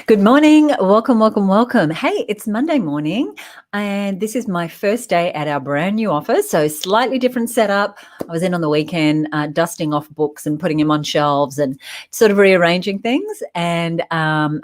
Good morning. Welcome, welcome, welcome. Hey, it's Monday morning, and this is my first day at our brand new office. So, slightly different setup. I was in on the weekend dusting off books and putting them on shelves and sort of rearranging things. And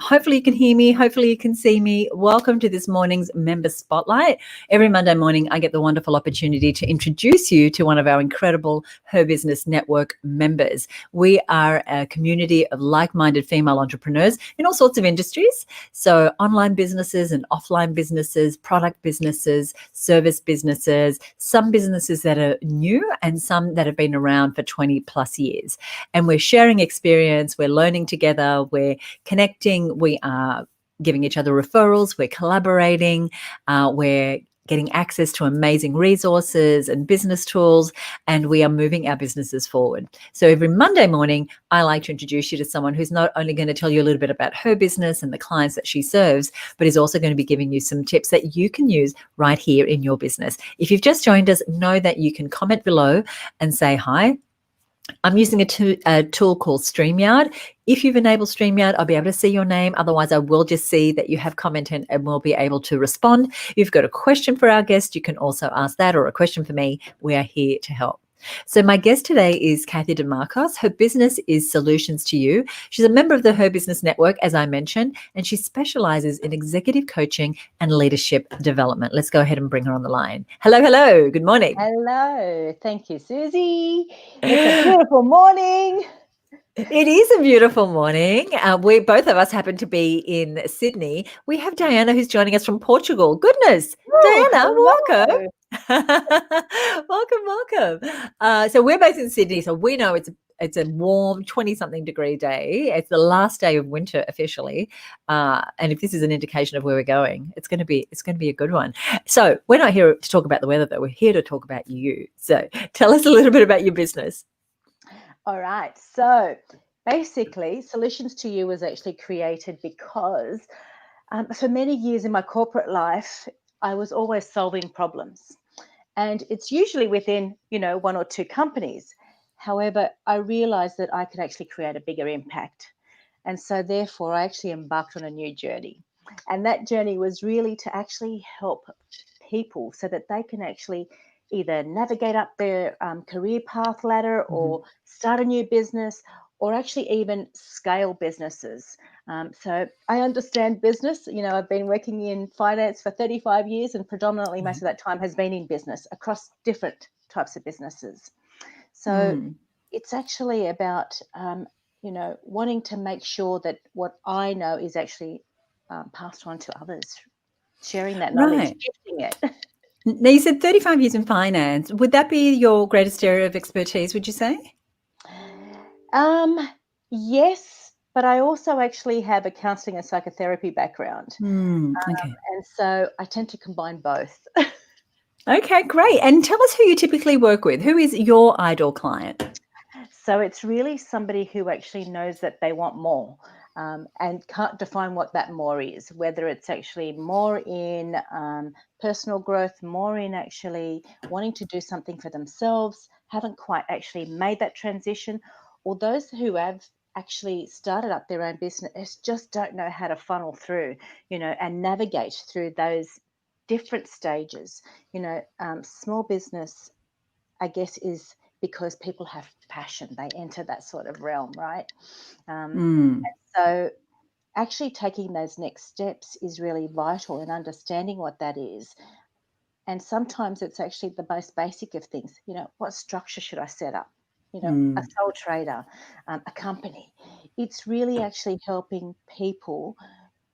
hopefully, you can hear me. Hopefully, you can see me. Welcome to this morning's Member Spotlight. Every Monday morning, I get the wonderful opportunity to introduce you to one of our incredible HerBusiness Network members. We are a community of like-minded female entrepreneurs in all sorts of industries. So online businesses and offline businesses, product businesses, service businesses, some businesses that are new and some that have been around for 20 plus years. And we're sharing experience, we're learning together, we're connecting, we are giving each other referrals, we're collaborating, we're getting access to amazing resources and business tools, and we are moving our businesses forward. So every Monday morning, I like to introduce you to someone who's not only going to tell you a little bit about her business and the clients that she serves, but is also going to be giving you some tips that you can use right here in your business. If you've just joined us, know that you can comment below and say hi. I'm using a tool called StreamYard. If you've enabled StreamYard, I'll be able to see your name. Otherwise, I will just see that you have commented and we'll be able to respond. If you've got a question for our guest, you can also ask that, or a question for me. We are here to help. So my guest today is Cathy Dimarchos. Her business is Solutions to You. She's a member of the HerBusiness Network, as I mentioned, and she specializes in executive coaching and leadership development. Let's go ahead and bring her on the line. Hello, hello. Good morning. Hello. Thank you, Susie. It's a beautiful morning. It is a beautiful morning. We both of us happen to be in Sydney. We have Diana who's joining us from Portugal. Goodness, Diana, welcome. welcome. So we're both in Sydney, so we know it's a warm 20-something degree day. It's the last day of winter officially, and if this is an indication of where we're going, it's going to be a good one. So we're not here to talk about the weather, though. We're here to talk about you. So tell us a little bit about your business. All right. So basically, Solutions to You was actually created because for many years in my corporate life, I was always solving problems. And it's usually within, one or two companies. However, I realized that I could actually create a bigger impact. And so therefore, I actually embarked on a new journey. And that journey was really to actually help people so that they can actually either navigate up their career path ladder or start a new business or actually even scale businesses. So I understand business. I've been working in finance for 35 years and predominantly most of that time has been in business across different types of businesses. So it's actually about, wanting to make sure that what I know is actually passed on to others, sharing that knowledge, gifting it. Now, you said 35 years in finance. Would that be your greatest area of expertise, would you say? Yes, but I also actually have a counselling and psychotherapy background. Okay. And so I tend to combine both. Okay, great. And tell us who you typically work with. Who is your ideal client? So it's really somebody who actually knows that they want more and can't define what that more is, whether it's actually more in personal growth, more in actually wanting to do something for themselves, haven't quite actually made that transition, or those who have actually started up their own business just don't know how to funnel through, and navigate through those different stages. Small business, I guess, is because people have passion. They enter that sort of realm, right? And so actually taking those next steps is really vital in understanding what that is. And sometimes it's actually the most basic of things. What structure should I set up? A sole trader, a company. It's really actually helping people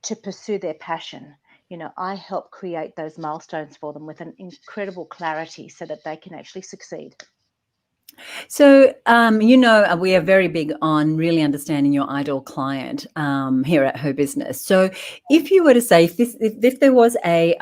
to pursue their passion. I help create those milestones for them with an incredible clarity so that they can actually succeed. So, we are very big on really understanding your ideal client here at HerBusiness. So, if you were to say, if there was a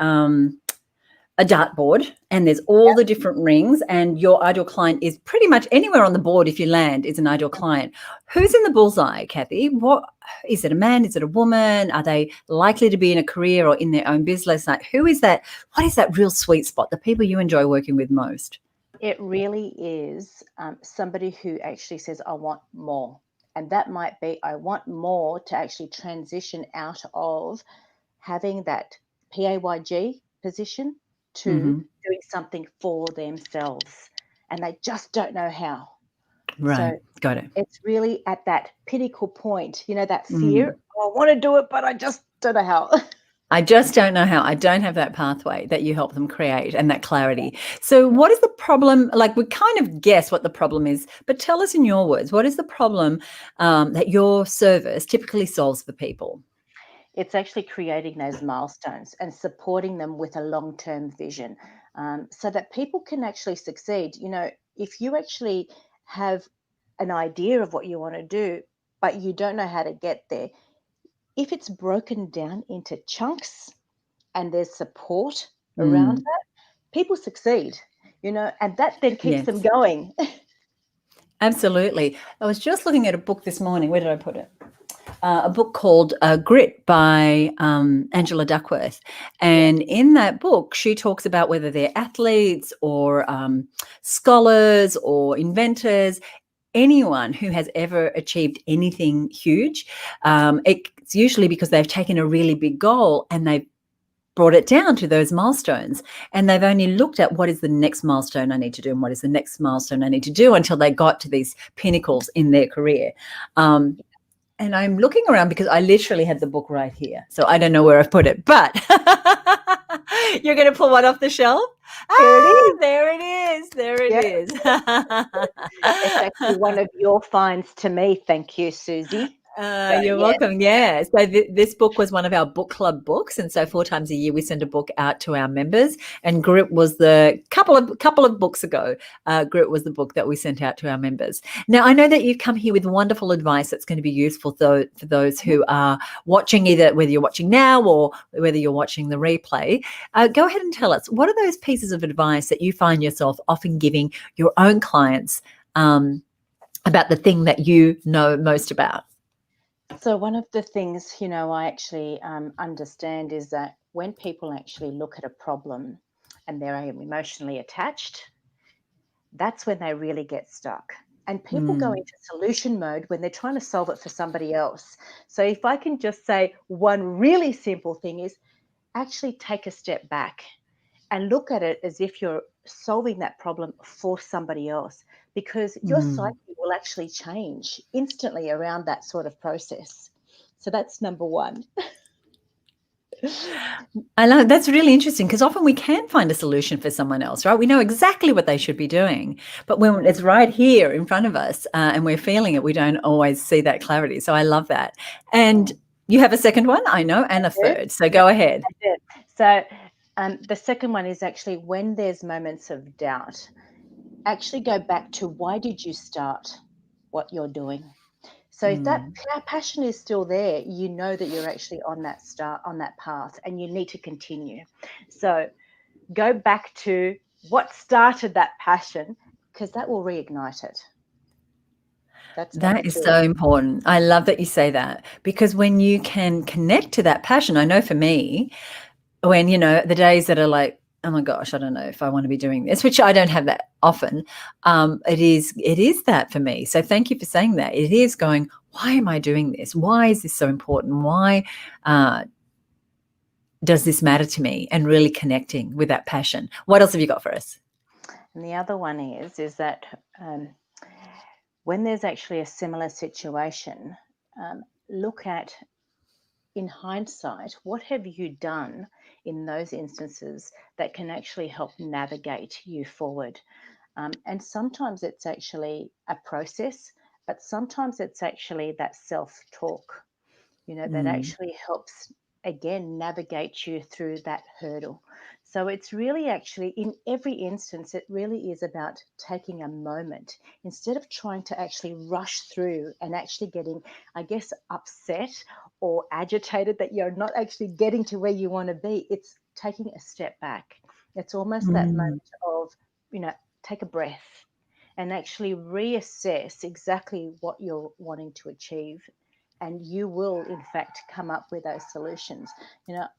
dartboard and there's all the different rings and your ideal client is pretty much anywhere on the board, if you land, is an ideal client. Who's in the bullseye, Cathy? What is it? A man? Is it a woman? Are they likely to be in a career or in their own business? Like, who is that? What is that real sweet spot? The people you enjoy working with most? It really is somebody who actually says, I want more. And that might be, I want more to actually transition out of having that PAYG position to doing something for themselves. And they just don't know how. Right. So Got it. it's really at that pinnacle point, that Mm. fear. Oh, I want to do it, but I just don't know how. I just don't know how. I don't have that pathway that you help them create and that clarity. So, what is the problem? Like, we kind of guess what the problem is, but tell us in your words, what is the problem that your service typically solves for people? It's actually creating those milestones and supporting them with a long-term vision, so that people can actually succeed. If you actually have an idea of what you want to do, but you don't know how to get there, if it's broken down into chunks and there's support around Mm. that, people succeed, and that then keeps them Yes, going. absolutely. I was just looking at a book this morning. Where did I put it? A book called Grit by Angela Duckworth. Yeah. And in that book, she talks about whether they're athletes or scholars or inventors, anyone who has ever achieved anything huge. It's usually because they've taken a really big goal and they've brought it down to those milestones, and they've only looked at what is the next milestone I need to do and what is the next milestone I need to do until they got to these pinnacles in their career. Um, and I'm looking around because I literally had the book right here. So I don't know where I've put it, but you're going to pull one off the shelf? Here it Ah, is. there it is. There it Yeah. is. It's actually one of your finds to me. Thank you, Susie. So, You're yeah. welcome. Yeah. So this book was one of our book club books, and so 4 times a year we send a book out to our members. And Grit was the couple of books ago. Grit was the book that we sent out to our members. Now I know that you've come here with wonderful advice that's going to be useful for those who are watching, either whether you're watching now or whether you're watching the replay. Go ahead and tell us, what are those pieces of advice that you find yourself often giving your own clients about the thing that you know most about? So one of the things, I actually understand is that when people actually look at a problem and they're emotionally attached, that's when they really get stuck. And people go Mm. into solution mode when they're trying to solve it for somebody else. So if I can just say one really simple thing is actually take a step back and look at it as if you're solving that problem for somebody else, because your Mm. psyche will actually change instantly around that sort of process. So that's number one. I love that's really interesting, because often we can find a solution for someone else, right? We know exactly what they should be doing, but when Mm. it's right here in front of us and we're feeling it, we don't always see that clarity. So I love that. And you have a second one, I know, and a Good. third. So Yep, go ahead. I did. So the second one is actually when there's moments of doubt, actually go back to why did you start what you're doing? So if that Mm. passion is still there, you know that you're actually on that path, and you need to continue. So go back to what started that passion, because that will reignite it. That's number That is two. so important. I love that you say that, because when you can connect to that passion, I know for me, when, the days that are like, oh my gosh, I don't know if I want to be doing this, which I don't have that often. It is that for me. So thank you for saying that. It is going, why am I doing this? Why is this so important? Why uh, does this matter to me? And really connecting with that passion. What else have you got for us? And the other one is that when there's actually a similar situation, look at, in hindsight, what have you done in those instances that can actually help navigate you forward? And sometimes it's actually a process, but sometimes it's actually that self talk, that Mm, actually helps, again, navigate you through that hurdle. So it's really actually, in every instance, it really is about taking a moment instead of trying to actually rush through and actually getting, I guess, upset or agitated that you're not actually getting to where you want to be. It's taking a step back. It's almost that mm, moment of, take a breath and actually reassess exactly what you're wanting to achieve, and you will in fact come up with those solutions.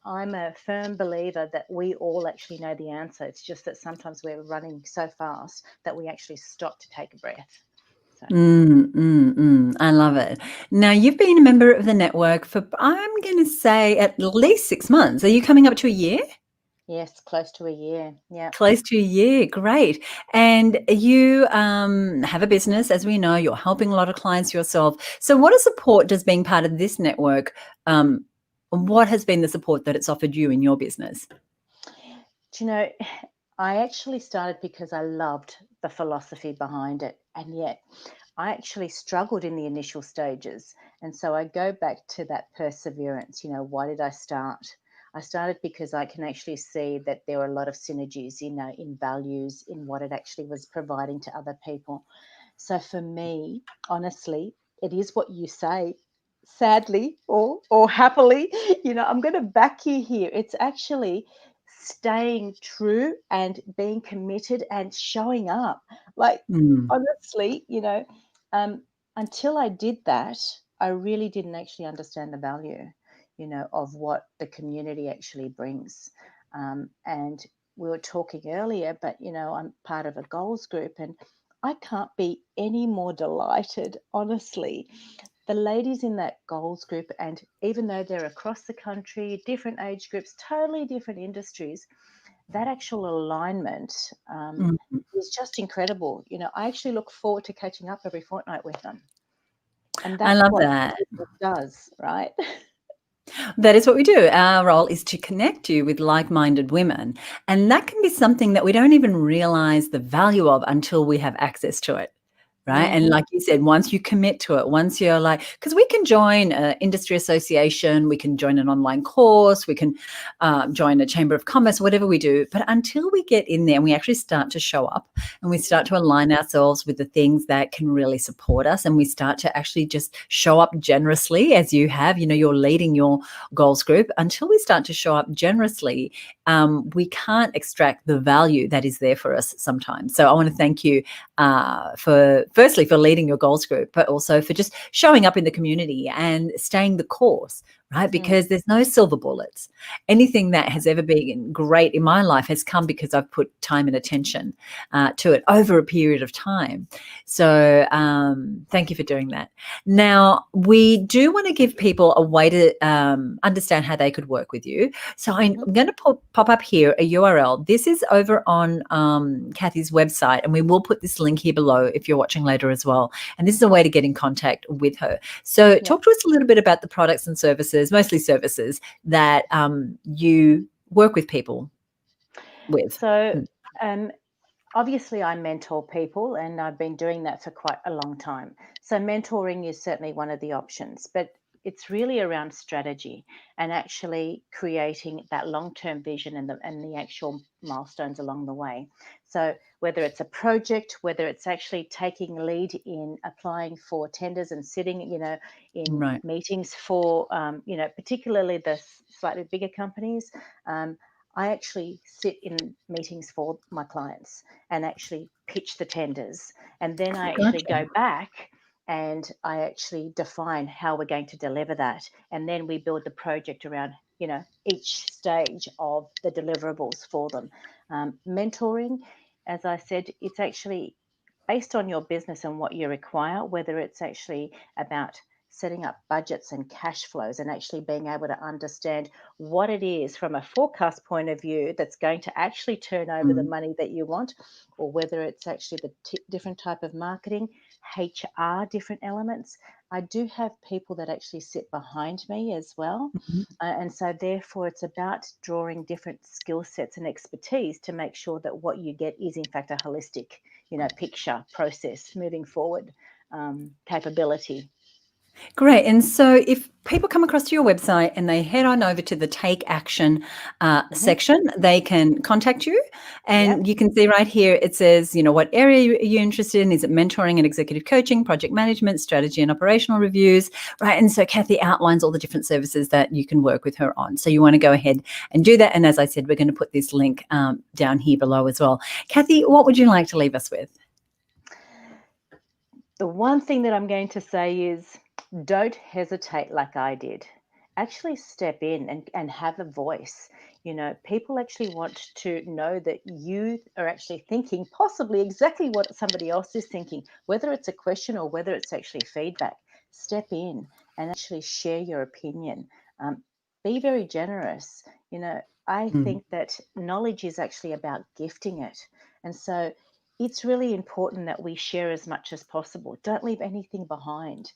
I'm a firm believer that we all actually know the answer. It's just that sometimes we're running so fast that we actually stop to take a breath. So. I love it. Now, you've been a member of the network for, I'm going to say, at least 6 months. Are you coming up to a year? Yes, close to a year. Yeah. Close to a year. Great. And you have a business, as we know, you're helping a lot of clients yourself. So what a support does being part of this network, what has been the support that it's offered you in your business? Do you know, I actually started because I loved the philosophy behind it. And yet I actually struggled in the initial stages. And so I go back to that perseverance. Why did I start? I started because I can actually see that there were a lot of synergies, in values, in what it actually was providing to other people. So for me, honestly, it is what you say, sadly or happily. I'm going to back you here. It's actually staying true and being committed and showing up. Like, Mm, honestly, um, until I did that, I really didn't actually understand the value, of what the community actually brings. And we were talking earlier, but, I'm part of a goals group, and I can't be any more delighted, honestly. The ladies in that goals group, and even though they're across the country, different age groups, totally different industries, that actual alignment mm. is just incredible. I actually look forward to catching up every fortnight with them. And I that's love what that. business does, right? That is what we do. Our role is to connect you with like-minded women. And that can be something that we don't even realize the value of until we have access to it. Right. And Hmm. like you said, once you commit to it, once you're like, because we can join an industry association, we can join an online course, we can join a chamber of commerce, whatever we do. But until we get in there and we actually start to show up and we start to align ourselves with the things that can really support us, and we start to actually just show up generously, as you have, you're leading your goals group, until we start to show up generously, we can't extract the value that is there for us sometimes. So I want to thank you for firstly for leading your goals group, but also for just showing up in the community and staying the course, right? Mm. Because there's no silver bullets. Anything that has ever been great in my life has come because I've put time and attention to it over a period of time. So thank you for doing that. Now, we do want to give people a way to understand how they could work with you. So I'm Mhm. going to pop up here a URL. This is over on Cathy's website, and we will put this link here below if you're watching later as well. And this is a way to get in contact with her. So Yeah. talk to us a little bit about the products and services, mostly services, that you work with people with. So, Mm. um, obviously, I mentor people, and I've been doing that for quite a long time. So, mentoring is certainly one of the options, but it's really around strategy and actually creating that long-term vision and the actual milestones along the way. So, whether it's a project, whether it's actually taking lead in applying for tenders and sitting, in Right. meetings for, particularly the slightly bigger companies. I actually sit in meetings for my clients and actually pitch the tenders. And then I actually Gotcha. go back and I actually define how we're going to deliver that. And then we build the project around, each stage of the deliverables for them. Mentoring, as I said, it's actually based on your business and what you require, whether it's actually about setting up budgets and cash flows and actually being able to understand what it is from a forecast point of view that's going to actually turn over the Mm. money that you want, or whether it's actually the different type of marketing, HR, different elements. I do have people that actually sit behind me as well. Mhm. And so, therefore, it's about drawing different skill sets and expertise to make sure that what you get is, in fact, a holistic, picture, process, moving forward, capability. Great. And so if people come across to your website and they head on over to the Take Action Hmm. section, they can contact you. Yep. And you can see right here, it says, what area are you interested in? Is it mentoring and executive coaching, project management, strategy and operational reviews? Right. And so Cathy outlines all the different services that you can work with her on. So you want to go ahead and do that. And as I said, we're going to put this link down here below as well. Cathy, what would you like to leave us with? The one thing that I'm going to say is don't hesitate like I did. actually step in and have a voice. People actually want to know that you are actually thinking possibly exactly what somebody else is thinking, whether it's a question or whether it's actually feedback. Step in and actually share your opinion. Be very generous. I Mm. think that knowledge is actually about gifting it. And so it's really important that we share as much as possible. Don't leave anything behind.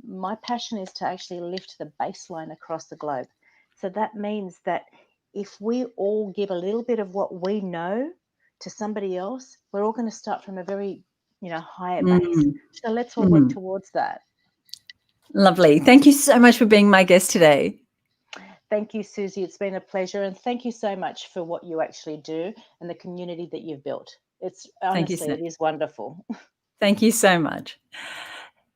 My passion is to actually lift the baseline across the globe. So that means that if we all give a little bit of what we know to somebody else, we're all going to start from a very, higher base. Mm. So let's all work Mm. towards that. Lovely. Thank you so much for being my guest today. Thank you, Susie. It's been a pleasure. And thank you so much for what you actually do and the community that you've built. It's Thank you honestly, so, it is wonderful. thank you so much.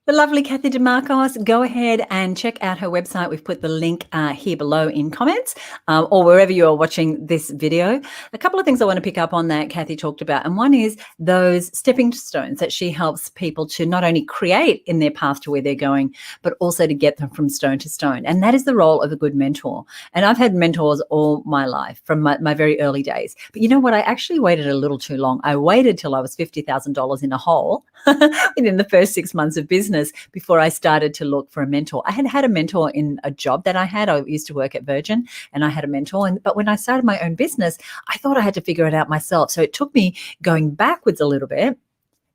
The lovely Cathy Dimarchos, go ahead and check out her website. We've put the link here below in comments or wherever you are watching this video. A couple of things I want to pick up on that Cathy talked about. And one is those stepping stones that she helps people to not only create in their path to where they're going, but also to get them from stone to stone. And that is the role of a good mentor. And I've had mentors all my life from my very early days. But you know what? I actually waited a little too long. I waited till I was $50,000 in a hole within the first 6 months of business before I started to look for a mentor. I had a mentor in a job that I had. I used to work at Virgin and I had a mentor. But when I started my own business, I thought I had to figure it out myself. So it took me going backwards a little bit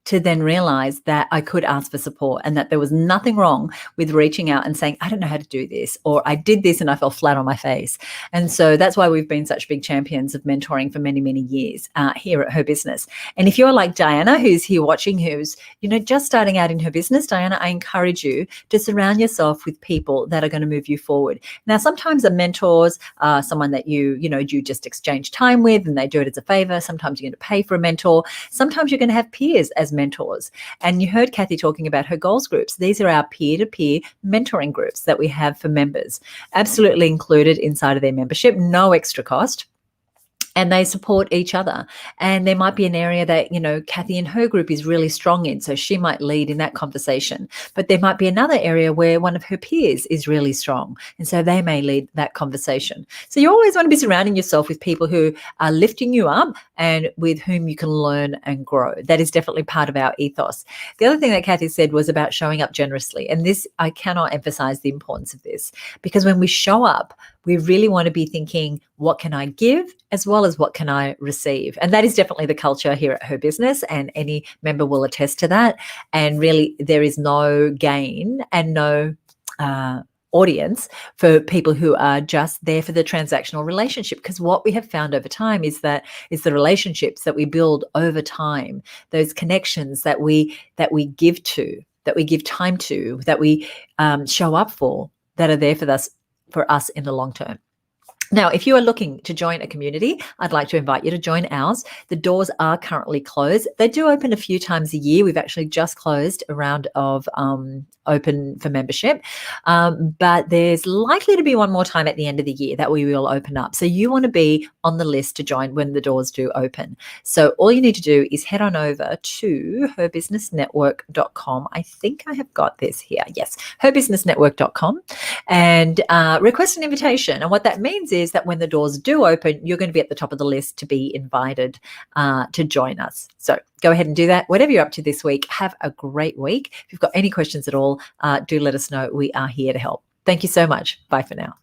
to then realize that I could ask for support and that there was nothing wrong with reaching out and saying, I don't know how to do this, or I did this and I fell flat on my face. And so that's why we've been such big champions of mentoring for many, many years here at HerBusiness. And if you're like Diana, who's here watching, who's, just starting out in her business, Diana, I encourage you to surround yourself with people that are going to move you forward. Now, sometimes a mentor's someone that you just exchange time with and they do it as a favor. Sometimes you're going to pay for a mentor. Sometimes you're going to have peers as mentors. And you heard Cathy talking about her goals groups. These are our peer-to-peer mentoring groups that we have for members, absolutely included inside of their membership, no extra cost. And they support each other. And there might be an area that, Cathy and her group is really strong in. So she might lead in that conversation. But there might be another area where one of her peers is really strong. And so they may lead that conversation. So you always want to be surrounding yourself with people who are lifting you up and with whom you can learn and grow. That is definitely part of our ethos. The other thing that Cathy said was about showing up generously. And this, I cannot emphasize the importance of this, because when we show up, we really want to be thinking, what can I give as well as what can I receive? And that is definitely the culture here at HerBusiness, and any member will attest to that. And really, there is no gain and no audience for people who are just there for the transactional relationship, because what we have found over time is the relationships that we build over time, those connections that we give to, that we give time to, that we show up for, that are there for us in the long term. Now, if you are looking to join a community, I'd like to invite you to join ours. The doors are currently closed. They do open a few times a year. We've actually just closed a round of open for membership, but there's likely to be one more time at the end of the year that we will open up. So you want to be on the list to join when the doors do open. So all you need to do is head on over to herbusinessnetwork.com. I think I have got this here. Yes, herbusinessnetwork.com, and request an invitation. And what that means is that when the doors do open, you're going to be at the top of the list to be invited to join us. So go ahead and do that. Whatever you're up to this week, have a great week. If you've got any questions at all, do let us know. We are here to help. Thank you so much. Bye for now.